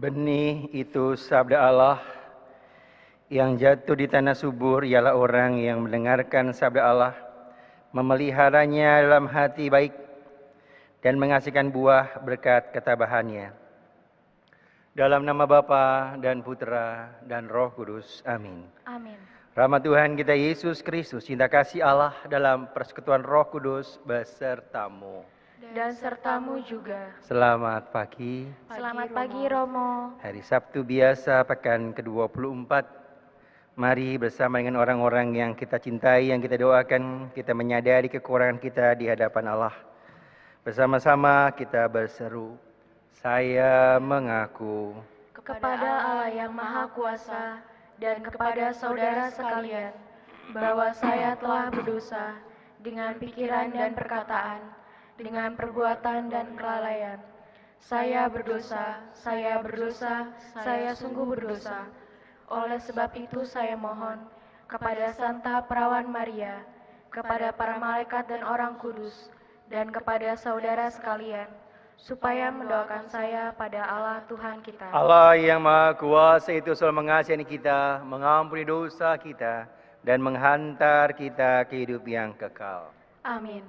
Benih itu sabda Allah yang jatuh di tanah subur ialah orang yang mendengarkan sabda Allah, memeliharanya dalam hati baik, dan menghasilkan buah berkat ketabahannya. Dalam nama Bapa dan Putera dan Roh Kudus. Amin. Amin. Rahmat Tuhan kita Yesus Kristus, cinta kasih Allah dalam persekutuan Roh Kudus besertamu. Dan sertamu juga. Selamat pagi. Selamat pagi Romo. Hari Sabtu biasa pekan ke-24. Mari bersama dengan orang-orang yang kita cintai, yang kita doakan, kita menyadari kekurangan kita di hadapan Allah. Bersama-sama kita berseru, saya mengaku kepada Allah yang Maha Kuasa dan kepada saudara sekalian bahwa saya telah berdosa dengan pikiran dan perkataan, dengan perbuatan dan kelalaian. Saya berdosa, saya sungguh berdosa. Oleh sebab itu saya mohon kepada Santa Perawan Maria, kepada para malaikat dan orang kudus, dan kepada saudara sekalian, supaya mendoakan saya pada Allah Tuhan kita. Allah yang Maha Kuasa itu selalu mengasihani kita, mengampuni dosa kita, dan menghantar kita ke hidup yang kekal. Amin.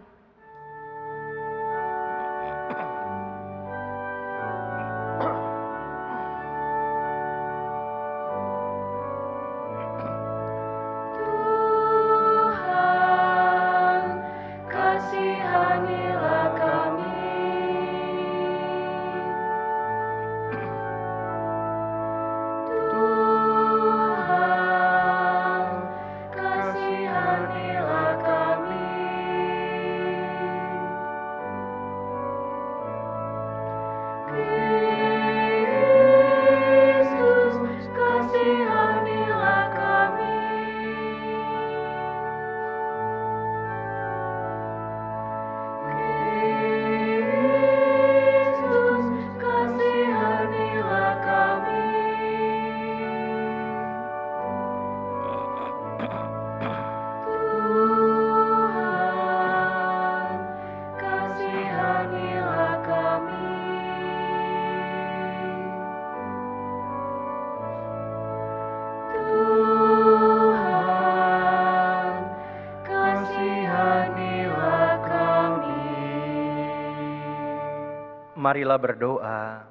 Marilah berdoa.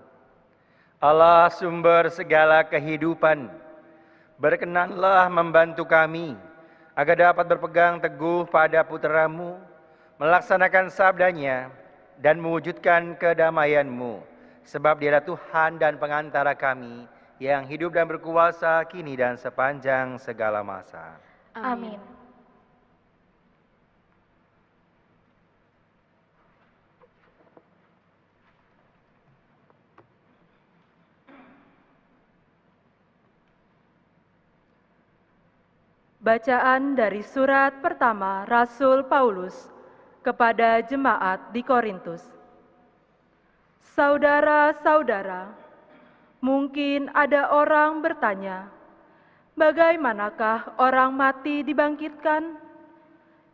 Allah sumber segala kehidupan, berkenanlah membantu kami agar dapat berpegang teguh pada putra-Mu, melaksanakan sabdanya dan mewujudkan kedamaian-Mu, sebab Dialah Tuhan dan pengantara kami yang hidup dan berkuasa kini dan sepanjang segala masa. Amin. Bacaan dari surat pertama Rasul Paulus kepada jemaat di Korintus. Saudara-saudara, mungkin ada orang bertanya, bagaimanakah orang mati dibangkitkan?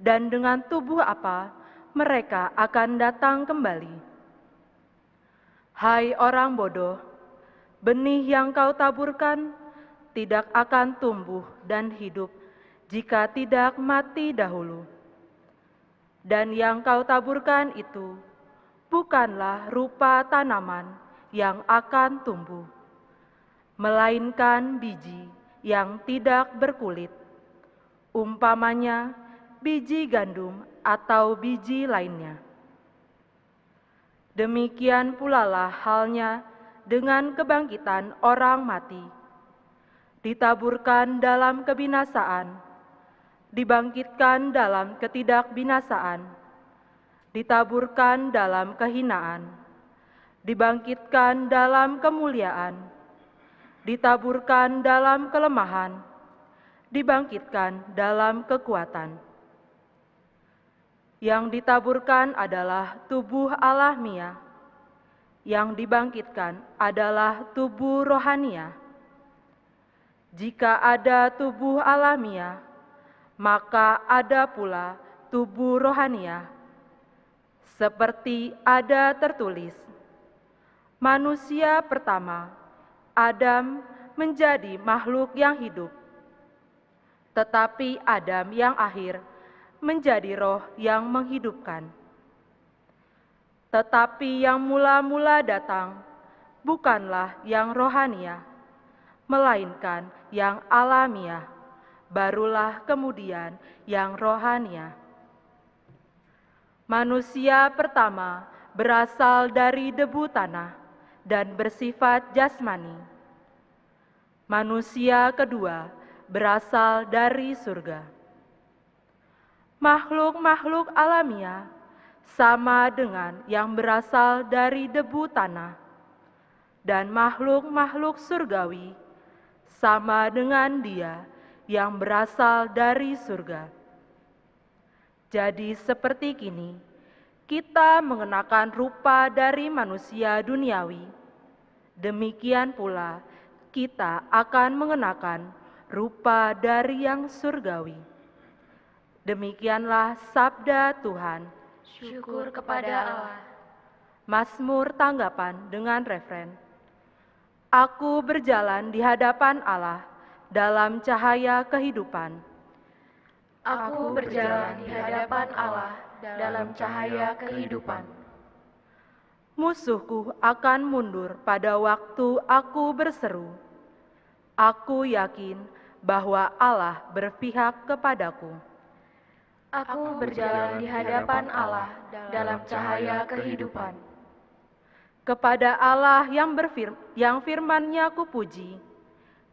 Dan dengan tubuh apa mereka akan datang kembali? Hai orang bodoh, benih yang kau taburkan tidak akan tumbuh dan hidup jika tidak mati dahulu. Dan yang kau taburkan itu bukanlah rupa tanaman yang akan tumbuh, melainkan biji yang tidak berkulit, umpamanya biji gandum atau biji lainnya. Demikian pula lah halnya dengan kebangkitan orang mati. Ditaburkan dalam kebinasaan, dibangkitkan dalam ketidakbinasaan, ditaburkan dalam kehinaan, dibangkitkan dalam kemuliaan, ditaburkan dalam kelemahan, dibangkitkan dalam kekuatan. Yang ditaburkan adalah tubuh alamiah, yang dibangkitkan adalah tubuh rohania. Jika ada tubuh alamiah, maka ada pula tubuh rohania. Seperti ada tertulis, manusia pertama Adam menjadi makhluk yang hidup, tetapi Adam yang akhir menjadi roh yang menghidupkan. Tetapi yang mula-mula datang bukanlah yang rohania, melainkan yang alamiah, barulah kemudian yang rohania. Manusia pertama berasal dari debu tanah dan bersifat jasmani. Manusia kedua berasal dari surga. Makhluk-makhluk alamiah sama dengan yang berasal dari debu tanah, dan makhluk-makhluk surgawi sama dengan dia yang berasal dari surga. Jadi seperti kini, kita mengenakan rupa dari manusia duniawi, demikian pula kita akan mengenakan rupa dari yang surgawi. Demikianlah sabda Tuhan. Syukur kepada Allah. Mazmur tanggapan dengan refren. Aku berjalan di hadapan Allah dalam cahaya kehidupan. Aku berjalan di hadapan Allah dalam cahaya kehidupan. Musuhku akan mundur pada waktu aku berseru. Aku yakin bahwa Allah berpihak kepadaku. Aku berjalan di hadapan Allah dalam cahaya kehidupan. Kepada Allah yang firman-Nya kupuji,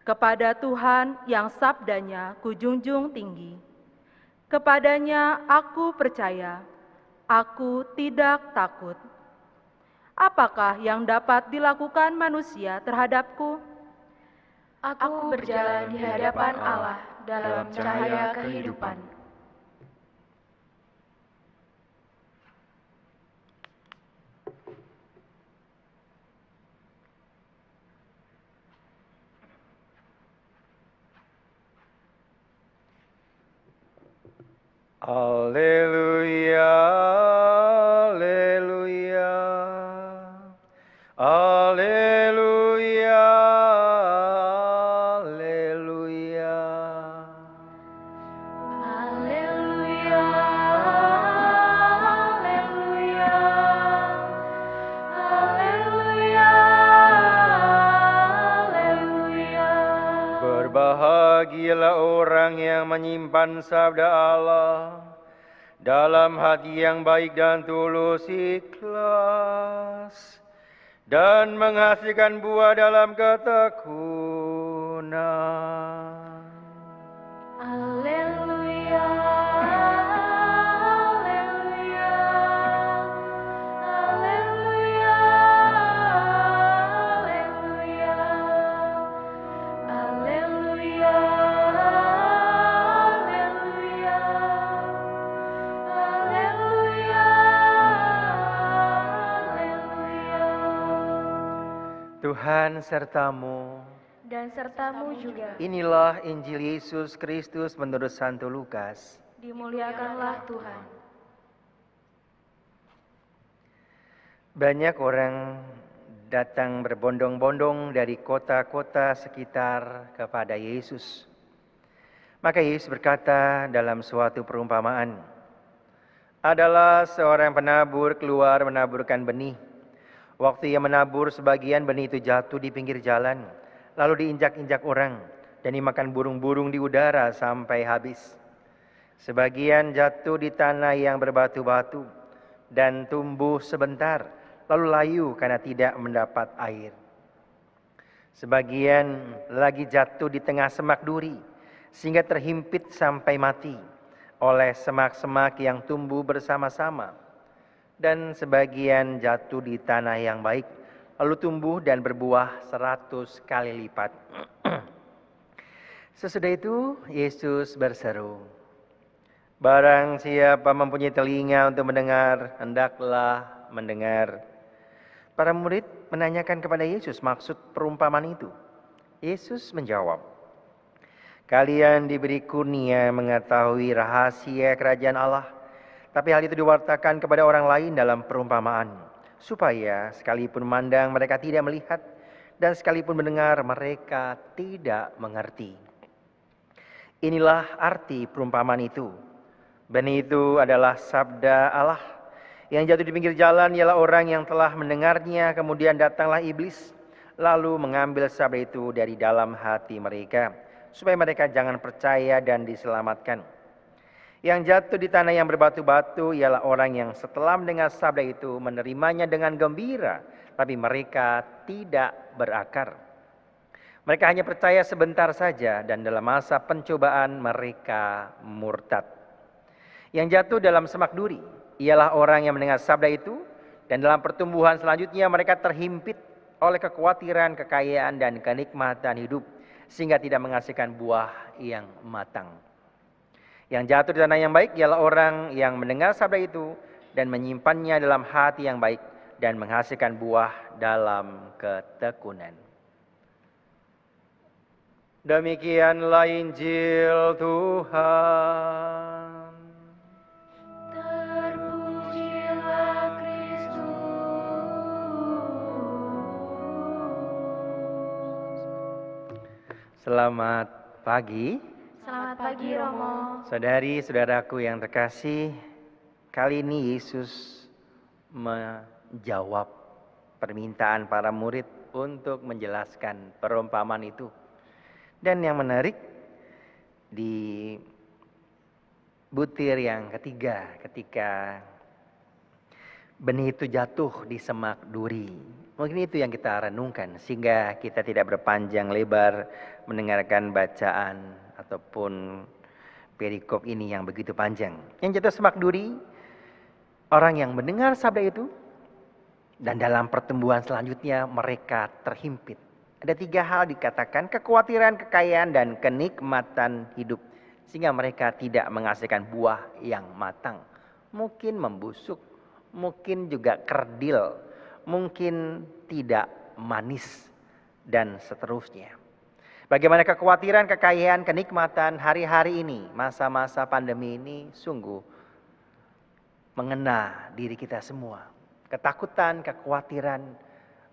kepada Tuhan yang sabdanya kujunjung tinggi. Kepadanya aku percaya, aku tidak takut. Apakah yang dapat dilakukan manusia terhadapku? Aku berjalan di hadapan Allah dalam cahaya kehidupan. Alleluia, alleluia, alleluia, alleluia. Haleluya, haleluya, haleluya, haleluya. Berbahagialah orang yang menyimpan sabda Allah dalam hati yang baik dan tulus ikhlas, dan menghasilkan buah dalam ketekunan. Haleluya, haleluya, haleluya, haleluya, haleluya, haleluya, haleluya, haleluya. Tuhan sertamu. Dan sertamu juga. Inilah Injil Yesus Kristus menurut Santo Lukas. Dimuliakanlah Tuhan. Banyak orang datang berbondong-bondong dari kota-kota sekitar kepada Yesus. Maka Yesus berkata dalam suatu perumpamaan, adalah seorang penabur keluar menaburkan benih. Waktu ia menabur, sebagian benih itu jatuh di pinggir jalan, lalu diinjak-injak orang dan dimakan burung-burung di udara sampai habis. Sebagian jatuh di tanah yang berbatu-batu dan tumbuh sebentar, lalu layu karena tidak mendapat air. Sebagian lagi jatuh di tengah semak duri, sehingga terhimpit sampai mati oleh semak-semak yang tumbuh bersama-sama. Dan sebagian jatuh di tanah yang baik, lalu tumbuh dan berbuah 100 kali lipat. Sesudah itu Yesus berseru, barang siapa mempunyai telinga untuk mendengar, hendaklah mendengar. Para murid menanyakan kepada Yesus maksud perumpamaan itu. Yesus menjawab, kalian diberi kurnia mengetahui rahasia kerajaan Allah, tapi hal itu diwartakan kepada orang lain dalam perumpamaan, supaya sekalipun memandang mereka tidak melihat, dan sekalipun mendengar mereka tidak mengerti. Inilah arti perumpamaan itu. Benih itu adalah sabda Allah. Yang jatuh di pinggir jalan ialah orang yang telah mendengarnya, kemudian datanglah iblis, lalu mengambil sabda itu dari dalam hati mereka, supaya mereka jangan percaya dan diselamatkan. Yang jatuh di tanah yang berbatu-batu ialah orang yang setelah mendengar sabda itu menerimanya dengan gembira, tapi mereka tidak berakar. Mereka hanya percaya sebentar saja dan dalam masa pencobaan mereka murtad. Yang jatuh dalam semak duri ialah orang yang mendengar sabda itu dan dalam pertumbuhan selanjutnya mereka terhimpit oleh kekhawatiran, kekayaan dan kenikmatan hidup sehingga tidak menghasilkan buah yang matang. Yang jatuh di tanah yang baik ialah orang yang mendengar sabda itu dan menyimpannya dalam hati yang baik dan menghasilkan buah dalam ketekunan. Demikianlah Injil Tuhan. Terpujilah Kristus. Selamat pagi, Selamat pagi Romo. saudari-saudaraku yang terkasih. Kali ini Yesus menjawab permintaan para murid untuk menjelaskan perumpamaan itu. Dan yang menarik di butir yang ketiga, ketika benih itu jatuh di semak duri. Mungkin itu yang kita renungkan sehingga kita tidak berpanjang lebar mendengarkan bacaan ataupun perikop ini yang begitu panjang. Yang jatuh semak duri, orang yang mendengar sabda itu dan dalam pertumbuhan selanjutnya mereka terhimpit. Ada 3 hal dikatakan: kekhawatiran, kekayaan, dan kenikmatan hidup. Sehingga mereka tidak menghasilkan buah yang matang. Mungkin membusuk, mungkin juga kerdil, mungkin tidak manis, dan seterusnya. Bagaimana kekhawatiran, kekayaan, kenikmatan hari-hari ini, masa-masa pandemi ini sungguh mengena diri kita semua. Ketakutan, kekhawatiran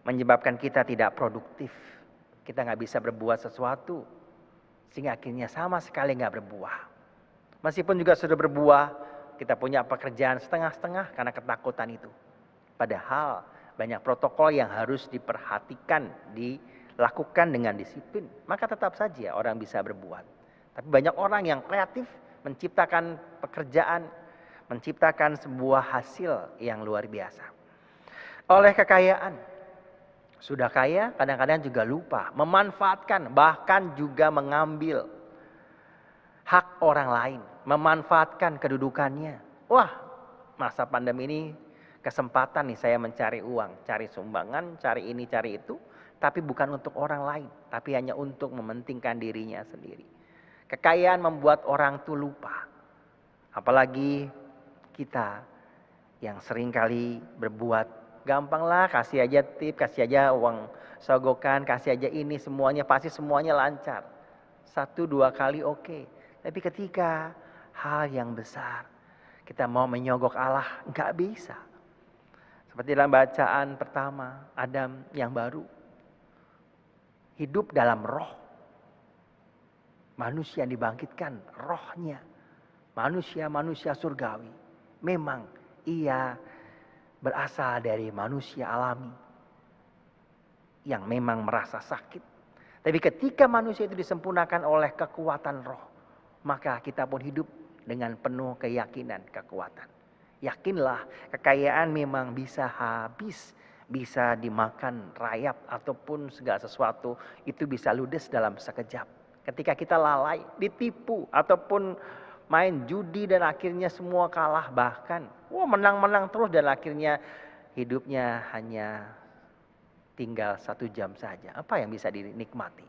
menyebabkan kita tidak produktif. Kita nggak bisa berbuat sesuatu, sehingga akhirnya sama sekali nggak berbuah. Meskipun juga sudah berbuah, kita punya pekerjaan setengah-setengah karena ketakutan itu. Padahal banyak protokol yang harus diperhatikan, dilakukan dengan disiplin. Maka tetap saja orang bisa berbuat. Tapi banyak orang yang kreatif menciptakan pekerjaan, menciptakan sebuah hasil yang luar biasa. Oleh kekayaan, sudah kaya kadang-kadang juga lupa memanfaatkan, bahkan juga mengambil hak orang lain, memanfaatkan kedudukannya. Wah, masa pandemi ini kesempatan nih saya mencari uang, cari sumbangan, cari ini, cari itu, tapi bukan untuk orang lain, tapi hanya untuk mementingkan dirinya sendiri. Kekayaan membuat orang tuh lupa. Apalagi kita yang seringkali berbuat gampanglah, kasih aja tip, kasih aja uang sogokan, kasih aja ini, semuanya pasti semuanya lancar. 1-2 kali oke. Tapi ketika hal yang besar, kita mau menyogok Allah, nggak bisa. Seperti dalam bacaan pertama, Adam yang baru hidup dalam roh. Manusia yang dibangkitkan rohnya. Manusia surgawi. Memang ia berasal dari manusia alami yang memang merasa sakit. Tapi ketika manusia itu disempurnakan oleh kekuatan roh, maka kita pun hidup dengan penuh keyakinan, kekuatan. Yakinlah, kekayaan memang bisa habis, bisa dimakan rayap ataupun segala sesuatu itu bisa ludes dalam sekejap. Ketika kita lalai, ditipu ataupun main judi dan akhirnya semua kalah, bahkan menang-menang terus dan akhirnya hidupnya hanya tinggal 1 jam saja. Apa yang bisa dinikmati?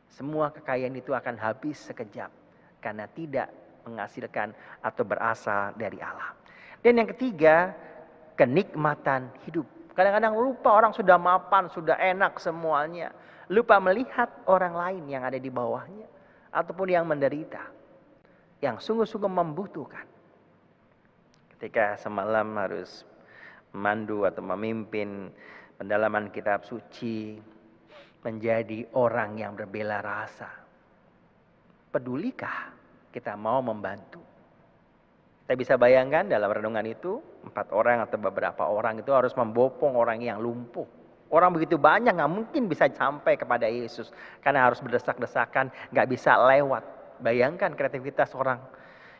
Semua kekayaan itu akan habis sekejap karena tidak menghasilkan atau berasal dari Allah. Dan yang ketiga, kenikmatan hidup. Kadang-kadang lupa, orang sudah mapan, sudah enak semuanya. Lupa melihat orang lain yang ada di bawahnya ataupun yang menderita, yang sungguh-sungguh membutuhkan. Ketika semalam harus memandu atau memimpin pendalaman kitab suci, menjadi orang yang berbela rasa. Pedulikah kita mau membantu? Kita bisa bayangkan dalam renungan itu 4 orang atau beberapa orang itu harus membopong orang yang lumpuh. Orang begitu banyak nggak mungkin bisa sampai kepada Yesus karena harus berdesak-desakan, nggak bisa lewat. Bayangkan kreativitas orang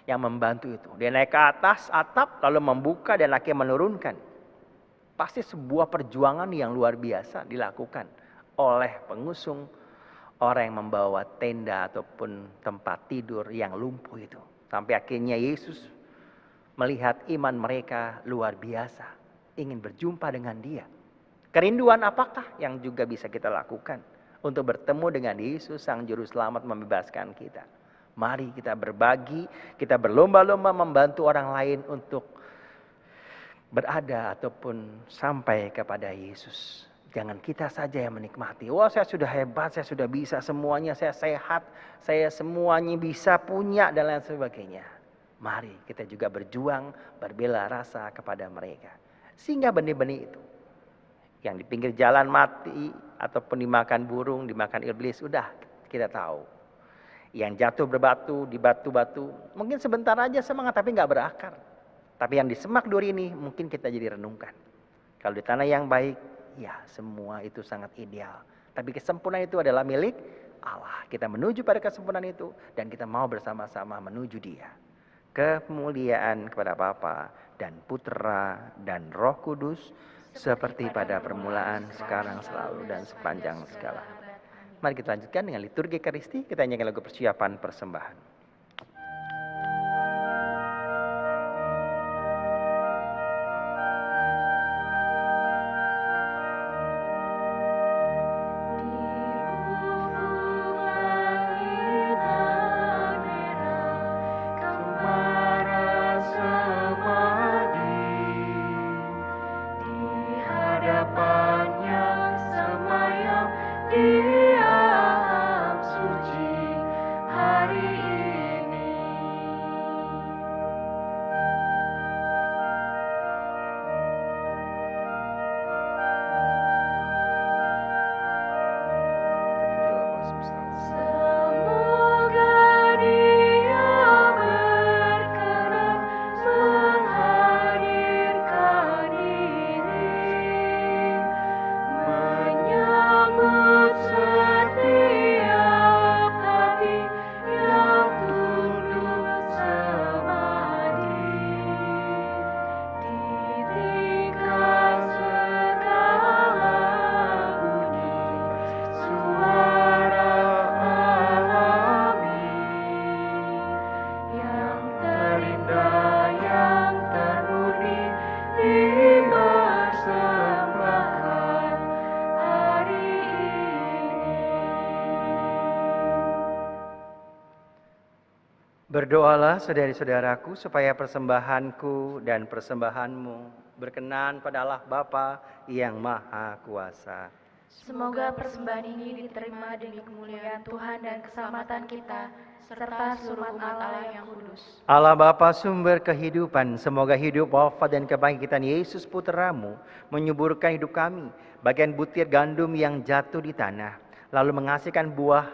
yang membantu itu. Dia naik ke atas atap lalu membuka dan akhirnya menurunkan. Pasti sebuah perjuangan yang luar biasa dilakukan oleh pengusung orang yang membawa tenda ataupun tempat tidur yang lumpuh itu. Sampai akhirnya Yesus melihat iman mereka luar biasa, ingin berjumpa dengan Dia. Kerinduan apakah yang juga bisa kita lakukan untuk bertemu dengan Yesus Sang Juru Selamat membebaskan kita? Mari kita berbagi, kita berlomba-lomba membantu orang lain untuk berada ataupun sampai kepada Yesus. Jangan kita saja yang menikmati. Wah, saya sudah hebat, saya sudah bisa semuanya, saya sehat, saya semuanya bisa punya dan lain sebagainya. Mari kita juga berjuang, berbela rasa kepada mereka. Sehingga benih-benih itu yang di pinggir jalan mati ataupun dimakan burung, dimakan iblis, udah kita tahu. Yang jatuh berbatu, di batu-batu, mungkin sebentar aja semangat tapi nggak berakar. Tapi yang di semak duri ini mungkin kita jadi renungkan. Kalau di tanah yang baik, ya semua itu sangat ideal. Tapi kesempurnaan itu adalah milik Allah. Kita menuju pada kesempurnaan itu dan kita mau bersama-sama menuju Dia. Kemuliaan kepada Bapa dan Putra dan Roh Kudus seperti pada permulaan, sekarang, selalu dan sepanjang segala. Mari kita lanjutkan dengan liturgi Ekaristi. Kita nyanyikan lagu persiapan persembahan. Berdoalah saudari-saudaraku supaya persembahanku dan persembahanmu berkenan pada Allah Bapa yang Maha Kuasa. Semoga persembahan ini diterima demi kemuliaan Tuhan dan keselamatan kita, serta seluruh umat Allah yang kudus. Allah Bapa sumber kehidupan, semoga hidup, wafat dan kebangkitan Yesus Putramu menyuburkan hidup kami, bagian butir gandum yang jatuh di tanah, lalu menghasilkan buah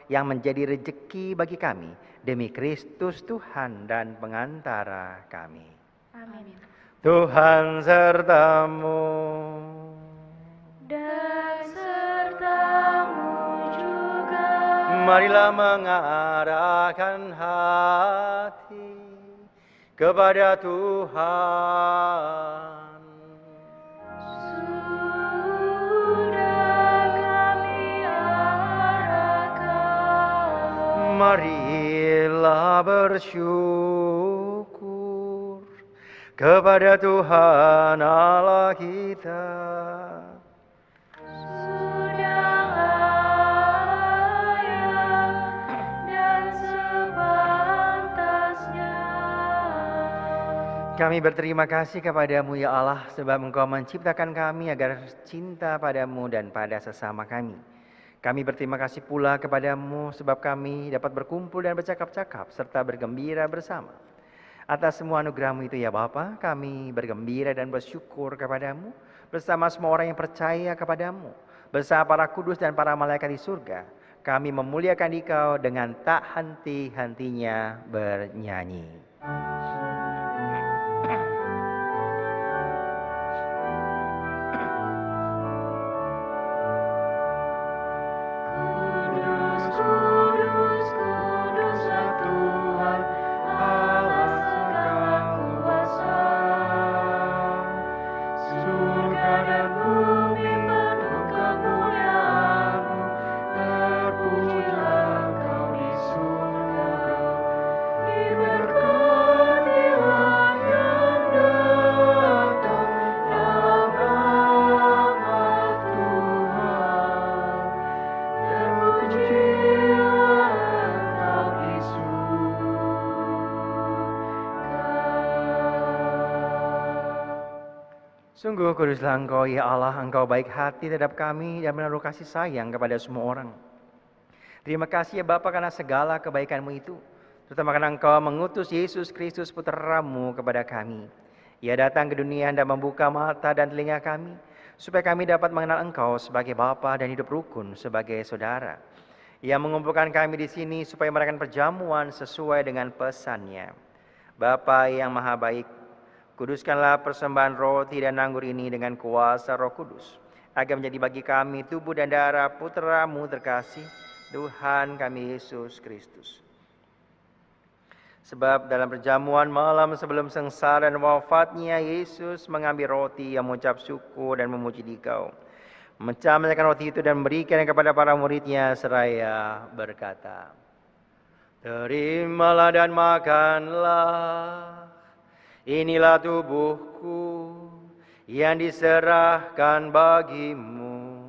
yang menjadi rejeki bagi kami, demi Kristus Tuhan dan pengantara kami. Amin. Tuhan sertamu. Dan sertamu juga. Marilah mengarahkan hati kepada Tuhan. Sudah kami arahkan. Marilah bersyukur kepada Tuhan Allah kita. Sudah layak dan sepantasnya. Kami berterima kasih kepadamu ya Allah, sebab Engkau menciptakan kami agar cinta padamu dan pada sesama kami. Kami berterima kasih pula kepadamu sebab kami dapat berkumpul dan bercakap-cakap serta bergembira bersama. Atas semua anugerah-Mu itu ya Bapa, kami bergembira dan bersyukur kepadamu bersama semua orang yang percaya kepadamu. bersama para kudus dan para malaikat di surga, kami memuliakan Dikau dengan tak henti-hentinya bernyanyi. Sungguh kuduslah Engkau, ya Allah, Engkau baik hati terhadap kami dan menaruh kasih sayang kepada semua orang. Terima kasih ya Bapa karena segala kebaikan-Mu itu, terutama karena Engkau mengutus Yesus Kristus Putra-Mu kepada kami. Ia datang ke dunia dan membuka mata dan telinga kami, supaya kami dapat mengenal Engkau sebagai Bapa dan hidup rukun sebagai saudara. Ia mengumpulkan kami di sini supaya merayakan perjamuan sesuai dengan pesan-Nya. Bapa yang maha baik, kuduskanlah persembahan roti dan anggur ini dengan kuasa Roh Kudus, agar menjadi bagi kami tubuh dan darah Putra-Mu terkasih, Tuhan kami Yesus Kristus. Sebab dalam perjamuan malam sebelum sengsara dan wafatnya, Yesus mengambil roti yang mengucap syukur dan memuji Dikau, memecah-mecahkan roti itu dan memberikan kepada para murid-Nya seraya berkata, "Terimalah dan makanlah. Inilah tubuhku yang diserahkan bagimu."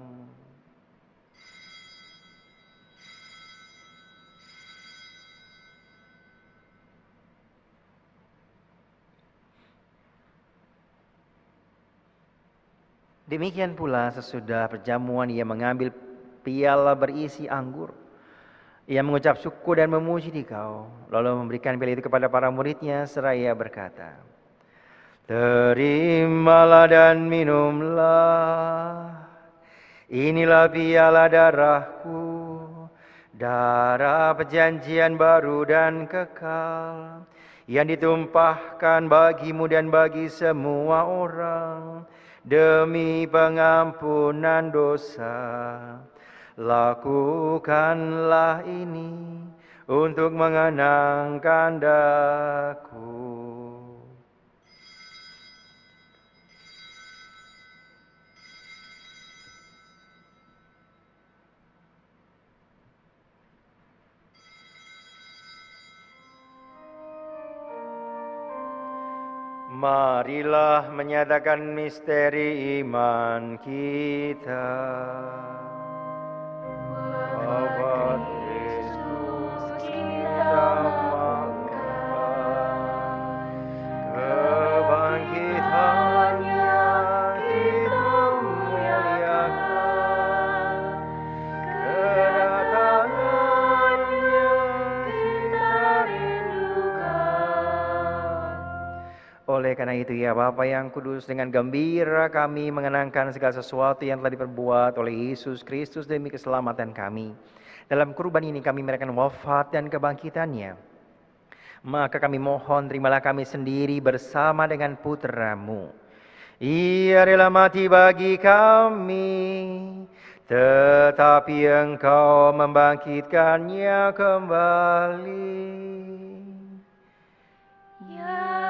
Demikian pula sesudah perjamuan ia mengambil piala berisi anggur. Ia mengucap syukur dan memuji Dikau, lalu memberikan piala itu kepada para murid-Nya seraya berkata, "Terimalah dan minumlah. Inilah piala darahku, darah perjanjian baru dan kekal, yang ditumpahkan bagimu dan bagi semua orang demi pengampunan dosa. Lakukanlah ini untuk mengenangkan Daku." Marilah menyatakan misteri iman kita. Bahwa Kristus kita makan, kebangkitannya kita muliakan, kedatangannya kita rindukan. Oleh karena itu ya Bapa yang kudus, dengan gembira kami mengenangkan segala sesuatu yang telah diperbuat oleh Yesus Kristus demi keselamatan kami. Dalam kurban ini kami merayakan wafat dan kebangkitannya. Maka kami mohon, terimalah kami sendiri bersama dengan Putra-Mu. Ia rela mati bagi kami, tetapi Engkau membangkitkannya kembali. Ya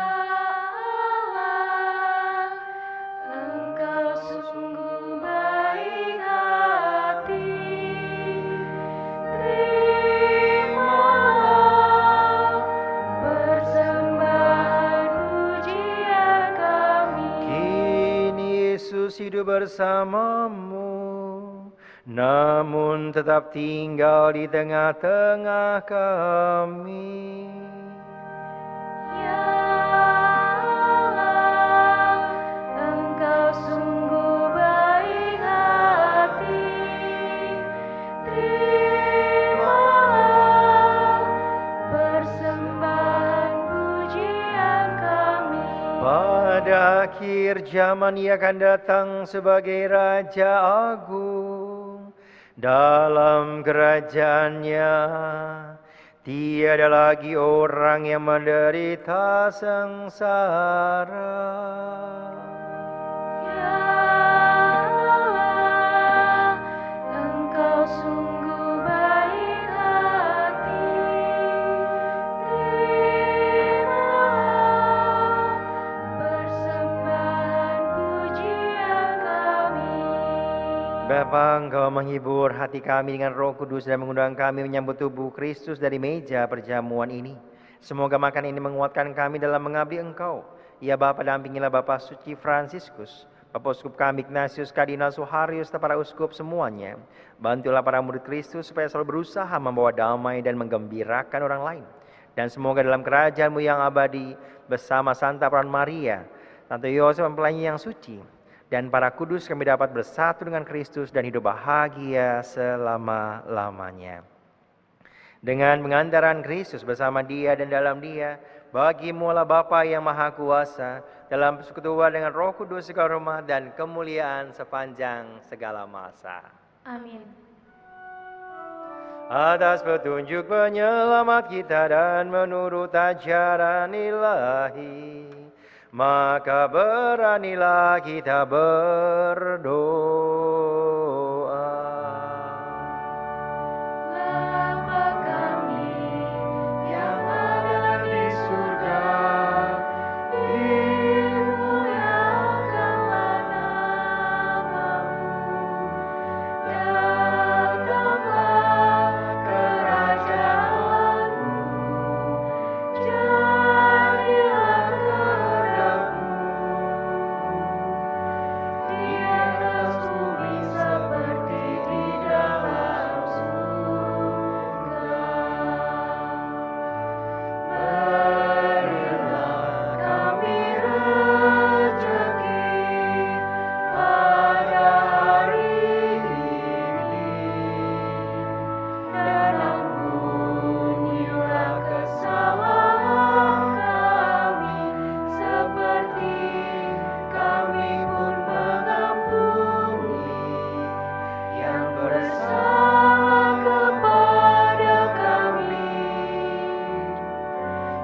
hidup bersamamu, namun tetap tinggal di tengah-tengah kami. Ya Allah, Engkau sungguh baik hati. Terimalah persembahan pujian kami. Pada akhir zaman Ia akan datang sebagai Raja Agung. Dalam kerajaannya tiada lagi orang yang menderita sengsara. Ya Allah, Engkau sungguh baik hati. Terimalah persembahan pujian kami. Bapa, Engkau menghibur hati kami dengan Roh Kudus dan mengundang kami menyambut tubuh Kristus dari meja perjamuan ini. Semoga makan ini menguatkan kami dalam mengabdi Engkau. Ya Bapa, dampingilah Bapak Suci Fransiskus, Bapak Uskup kami Ignatius Kardinal Suharius, dan para uskup semuanya. Bantulah para murid Kristus supaya selalu berusaha membawa damai dan menggembirakan orang lain. Dan semoga dalam kerajaan-Mu yang abadi bersama Santa Peran Maria, Santo Yosef mempelai yang suci, dan para kudus kami dapat bersatu dengan Kristus dan hidup bahagia selama-lamanya. Dengan pengantaran Kristus bersama Dia dan dalam Dia, bagi-Mu lah Bapa yang Maha Kuasa, dalam persekutuan dengan Roh Kudus segala hormat dan kemuliaan sepanjang segala masa. Amin. Atas petunjuk penyelamat kita dan menurut ajaran ilahi, maka beranilah kita berdoa. Bapa kami yang ada di surga, dimuliakanlah namamu. Datanglah kerajaanmu, jadilah kehendakmu di atas bumi seperti di dalam surga. Berilah kami rezeki pada hari ini, dan ampunilah kesalahan kami seperti kami pun mengampuni yang bersalah kepada kami.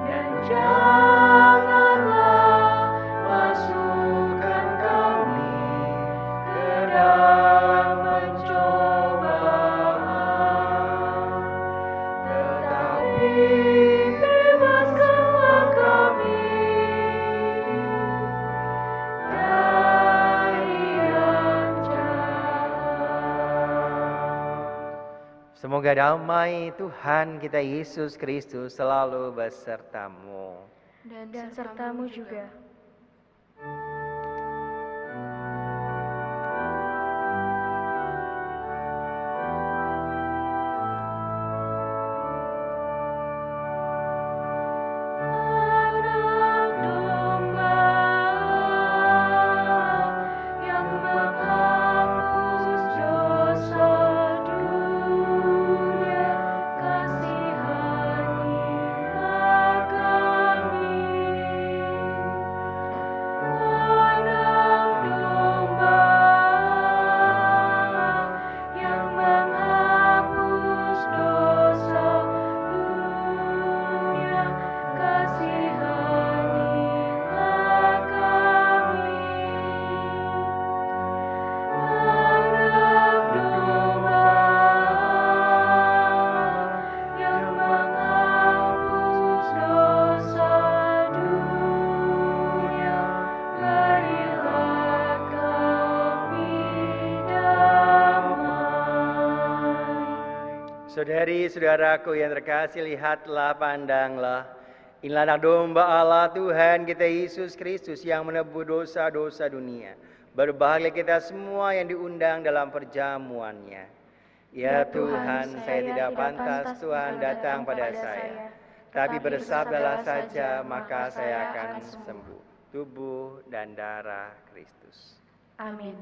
Dan janganlah masukkan kami ke dalam pencobaan, tetapi bebaskanlah kami dari yang jahat. Semoga damai Tuhan kita Yesus Kristus selalu besertamu. Dan sertamu juga. Anak domba yang menghapus dosa dunia, kasihanilah kami. Anak domba yang menghapus dosa dunia, kasihanilah kami. Anak domba yang menghapus dosa dunia, berilah kami damai. Saudari-saudaraku yang terkasih, lihatlah, pandanglah. Inilah anak domba Allah Tuhan kita Yesus Kristus yang menebus dosa-dosa dunia. Berbahagia kita semua yang diundang dalam perjamuannya. Ya Tuhan, saya tidak pantas Tuhan datang pada saya. Tapi bersabdalah saja, maka saya akan sembuh. Tubuh dan darah Kristus. Amin.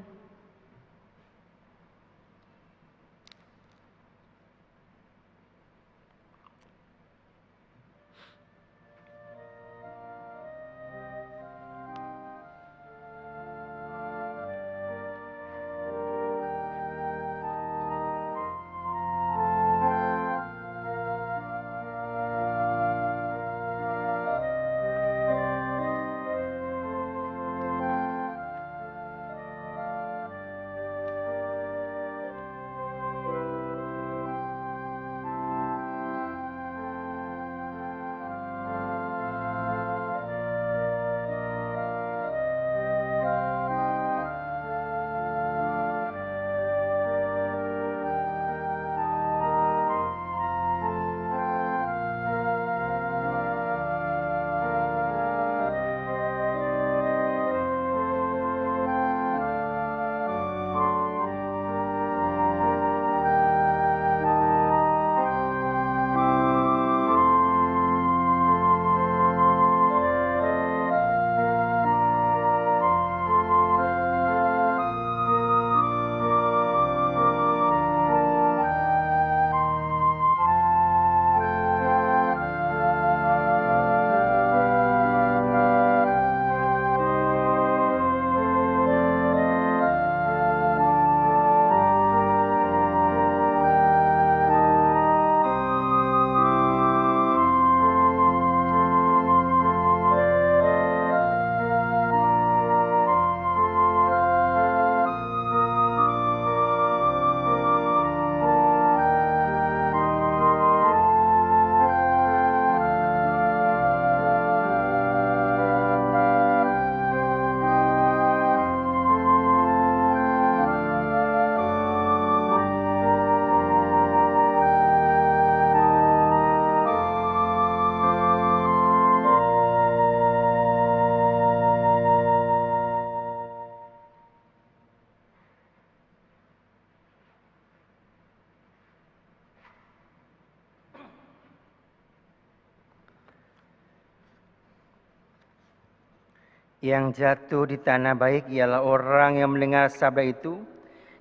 Yang jatuh di tanah baik ialah orang yang mendengar sabda itu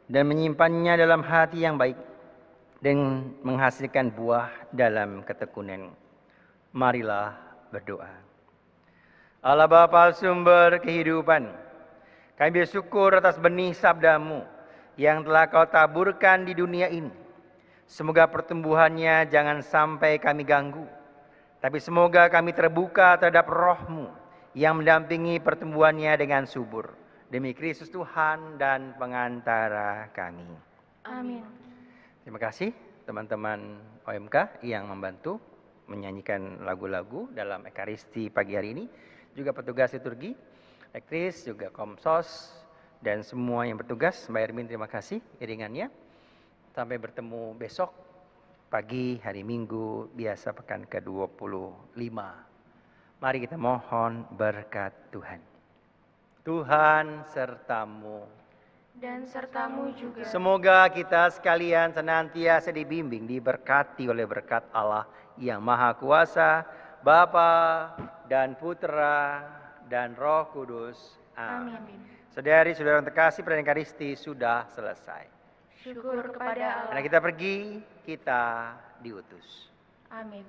dan menyimpannya dalam hati yang baik dan menghasilkan buah dalam ketekunan. Marilah berdoa. Allah Bapa sumber kehidupan, kami bersyukur atas benih sabdamu yang telah kau taburkan di dunia ini. Semoga pertumbuhannya jangan sampai kami ganggu, tapi semoga kami terbuka terhadap roh-Mu yang mendampingi pertumbuhannya dengan subur. Demi Kristus Tuhan dan pengantara kami. Amin. Terima kasih teman-teman OMK yang membantu menyanyikan lagu-lagu dalam Ekaristi pagi hari ini. Juga petugas liturgi, Ekris, juga Komsos, dan semua yang bertugas. Mbak Ermin terima kasih iringannya. Sampai bertemu besok pagi hari Minggu biasa pekan ke-25. Mari kita mohon berkat Tuhan. Tuhan sertamu. Dan sertamu juga. Semoga kita sekalian senantiasa dibimbing, diberkati oleh berkat Allah yang Maha Kuasa, Bapa dan Putra dan Roh Kudus. Amin. Amin. Saudari-saudara yang terkasih, perayaan Ekaristi sudah selesai. Syukur kepada Karena Allah. kita pergi, kita diutus. Amin.